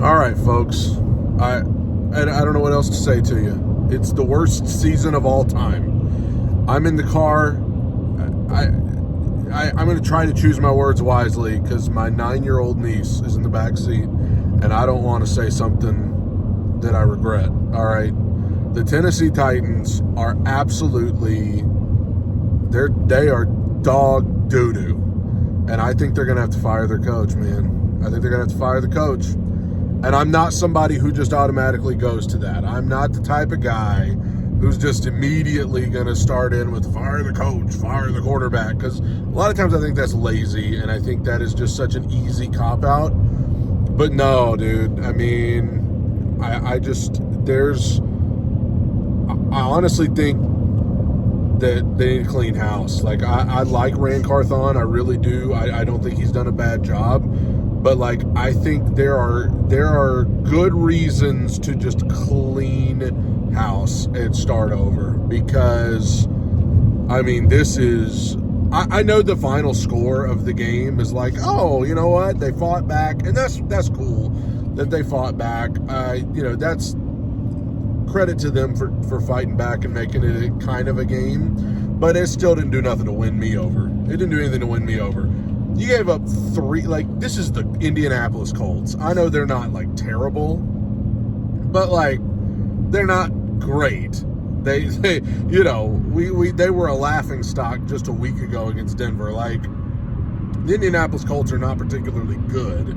All right, folks. I don't know what else to say to you. It's the worst season of all time. I'm in the car. I'm going to try to choose my words wisely because my 9-year-old niece is in the back seat, and I don't want to say something that I regret. All right, the Tennessee Titans are absolutely they are dog doo-doo, and I think they're going to have to fire their coach, man. I think they're going to have to fire the coach. And I'm not somebody who just automatically goes to that. I'm not the type of guy who's just immediately going to start in with fire the coach, fire the quarterback. Because a lot of times I think that's lazy, and I think that is just such an easy cop-out. But no, dude. I mean, I honestly think that they need to clean house. Like, I like Rand Carthon. I really do. I don't think he's done a bad job. But, like, I think there are good reasons to just clean house and start over. Because, I mean, this is... I know the final score of the game is like, oh, you know what? They fought back. And that's cool that they fought back. That's credit to them for fighting back and making it a kind of a game. But it still didn't do nothing to win me over. It didn't do anything to win me over. You gave up 3, like, this is the Indianapolis Colts. I know they're not, like, terrible, but, like, they're not great. They were a laughing stock just a week ago against Denver. Like, the Indianapolis Colts are not particularly good,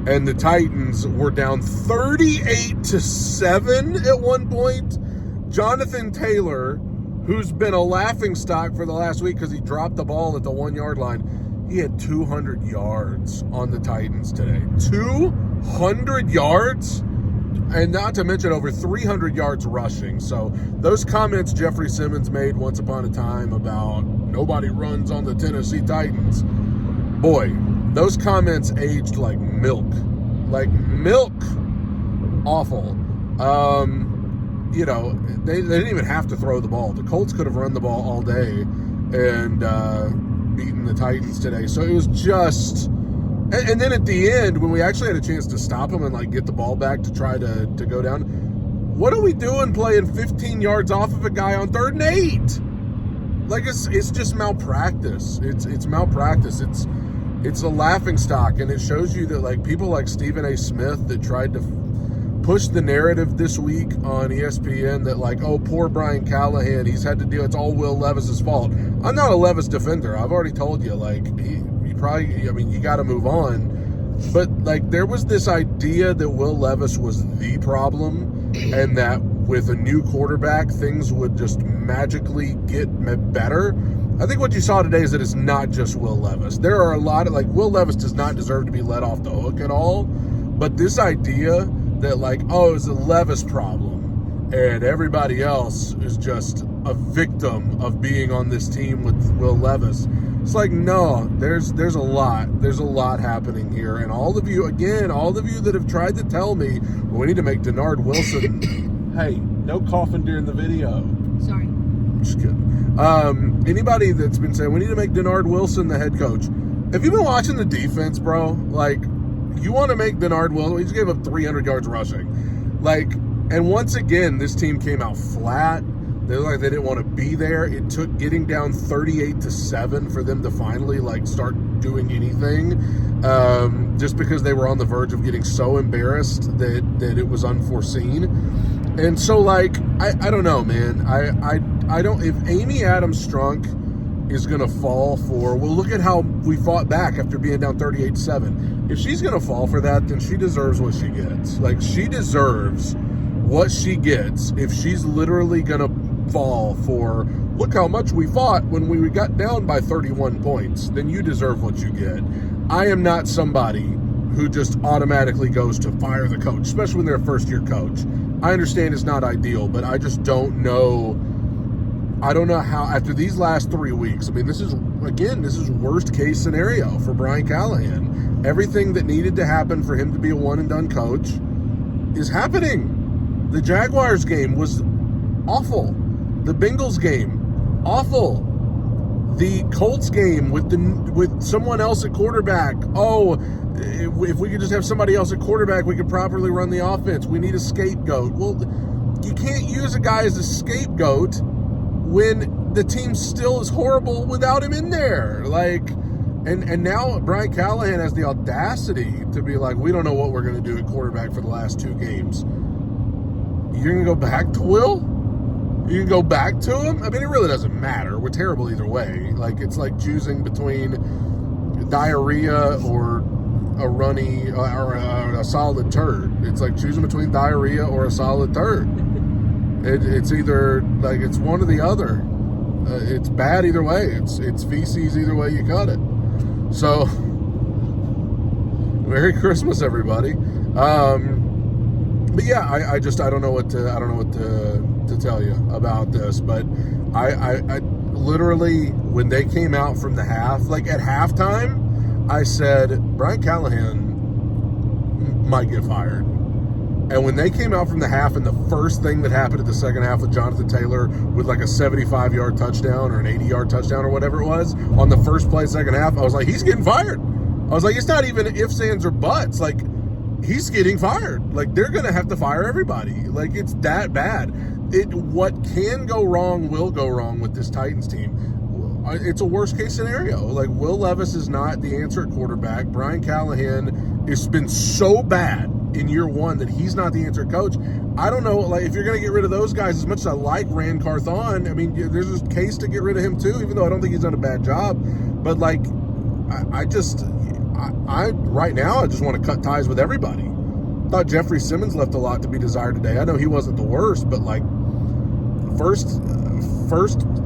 and the Titans were down 38-7 at one point. Jonathan Taylor, who's been a laughing stock for the last week because he dropped the ball at the 1-yard line, he had 200 yards on the Titans today. 200 yards? And not to mention over 300 yards rushing. So those comments Jeffrey Simmons made once upon a time about nobody runs on the Tennessee Titans. Boy, those comments aged like milk. Like milk. Awful. They didn't even have to throw the ball. The Colts could have run the ball all day and beaten the Titans today. So it was just... And then at the end, when we actually had a chance to stop them and, like, get the ball back to try to go down, what are we doing playing 15 yards off of a guy on 3rd and 8? Like, it's just malpractice. It's malpractice. It's a laughing stock, and it shows you that, like, people like Stephen A. Smith that tried to push the narrative this week on ESPN that, like, oh, poor Brian Callahan, he's had to deal, it's all Will Levis's fault. I'm not a Levis defender. I've already told you, like, you got to move on. But, like, there was this idea that Will Levis was the problem and that with a new quarterback, things would just magically get better. I think what you saw today is that it's not just Will Levis. There are a lot of, like, Will Levis does not deserve to be let off the hook at all. But this idea that, like, oh, it's a Levis problem and everybody else is just a victim of being on this team with Will Levis. It's like, no, there's a lot happening here. And all of you that have tried to tell me, well, we need to make Denard Wilson. Hey, no coughing during the video. Sorry. I'm just kidding. Anybody that's been saying, we need to make Denard Wilson the head coach. Have you been watching the defense, bro? Like, you want to make Denard Wilson, he just gave up 300 yards rushing. Like, and once again, this team came out flat. They looked like they didn't want to be there. It took getting down 38-7 for them to finally, like, start doing anything. Just because they were on the verge of getting so embarrassed that it was unforeseen. And so, like, I don't know, man. I don't, if Amy Adams Strunk is going to fall for, well, look at how we fought back after being down 38-7. If she's going to fall for that, then she deserves what she gets. Like, she deserves what she gets if she's literally going to fall for, look how much we fought when we got down by 31 points. Then you deserve what you get. I am not somebody who just automatically goes to fire the coach, especially when they're a first-year coach. I understand it's not ideal, but I just don't know. I don't know how, after these last 3 weeks, I mean, this is worst case scenario for Brian Callahan. Everything that needed to happen for him to be a one-and-done coach is happening. The Jaguars game was awful. The Bengals game, awful. The Colts game with someone else at quarterback. Oh, if we could just have somebody else at quarterback, we could properly run the offense. We need a scapegoat. Well, you can't use a guy as a scapegoat when the team still is horrible without him in there. Like, and now Brian Callahan has the audacity to be like, we don't know what we're going to do at quarterback for the last 2 games. You're going to go back to Will? You can go back to him? I mean, it really doesn't matter. We're terrible either way. Like, it's like choosing between diarrhea or a runny or a solid turd. It's like choosing between diarrhea or a solid turd. It's either, like, it's one or the other. It's bad either way. It's feces either way you cut it. So, Merry Christmas, everybody. But yeah, I don't know what to tell you about this. But I literally, when they came out from the half, like at halftime, I said Brian Callahan might get fired. And when they came out from the half, and the first thing that happened at the second half with Jonathan Taylor with like a 75-yard touchdown or an 80-yard touchdown or whatever it was on the first play, second half, I was like, he's getting fired. I was like, it's not even ifs, ands, or buts. Like, he's getting fired. Like, they're going to have to fire everybody. Like, it's that bad. What can go wrong will go wrong with this Titans team. It's a worst-case scenario. Like, Will Levis is not the answer at quarterback. Brian Callahan has been so bad in year 1 that he's not the answer coach. I don't know, like, if you're going to get rid of those guys, as much as I like Rand Carthon, I mean, there's a case to get rid of him too, even though I don't think he's done a bad job. But, like, I right now, I just want to cut ties with everybody. Thought Jeffrey Simmons left a lot to be desired today. I know he wasn't the worst, but, like, first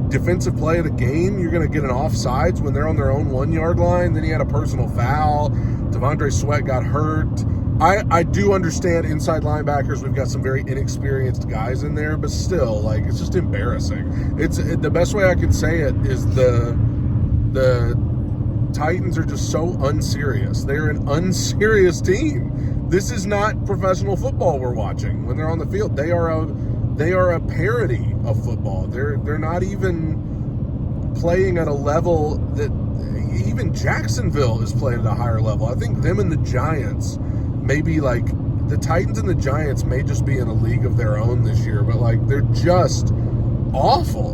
defensive play of the game, you're going to get an offsides when they're on their own 1-yard line. Then he had a personal foul. Devondre Sweat got hurt. I do understand inside linebackers. We've got some very inexperienced guys in there, but still, like, it's just embarrassing. The best way I can say it is the Titans are just so unserious. They're an unserious team. This is not professional football we're watching when they're on the field. They are a parody of football. They're not even playing at a level that even Jacksonville is playing at a higher level. I think them and the Giants, maybe, like, the Titans and the Giants may just be in a league of their own this year, but, like, they're just awful.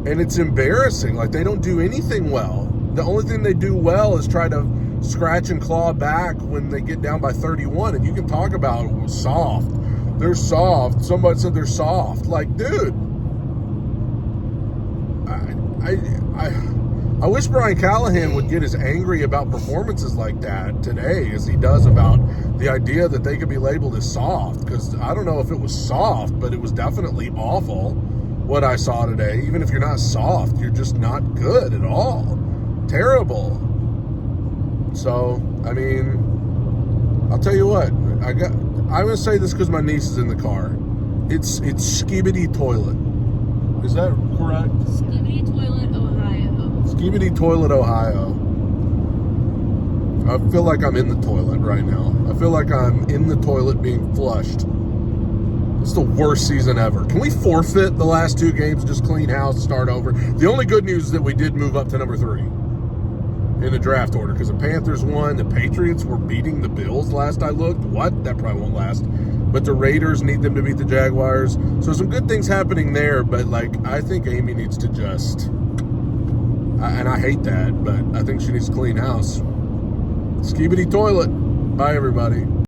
And it's embarrassing. Like, they don't do anything well. The only thing they do well is try to scratch and claw back when they get down by 31. And you can talk about soft. They're soft. Somebody said they're soft. Like, dude, I wish Brian Callahan would get as angry about performances like that today as he does about the idea that they could be labeled as soft. Because I don't know if it was soft, but it was definitely awful what I saw today. Even if you're not soft, you're just not good at all. Terrible. So, I mean, I'll tell you what. I'm going to say this because my niece is in the car. It's Skibidi Toilet. Is that correct? Skibidi Toilet, Ohio. Skibidi Toilet, Ohio. I feel like I'm in the toilet right now. I feel like I'm in the toilet being flushed. It's the worst season ever. Can we forfeit the last 2 games, just clean house, start over? The only good news is that we did move up to number 3 in the draft order because the Panthers won. The Patriots were beating the Bills last I looked. What? That probably won't last. But the Raiders need them to beat the Jaguars. So some good things happening there, but, like, I think Amy needs to just, and I hate that, but I think she needs to clean house. Skibidi Toilet. Bye, everybody.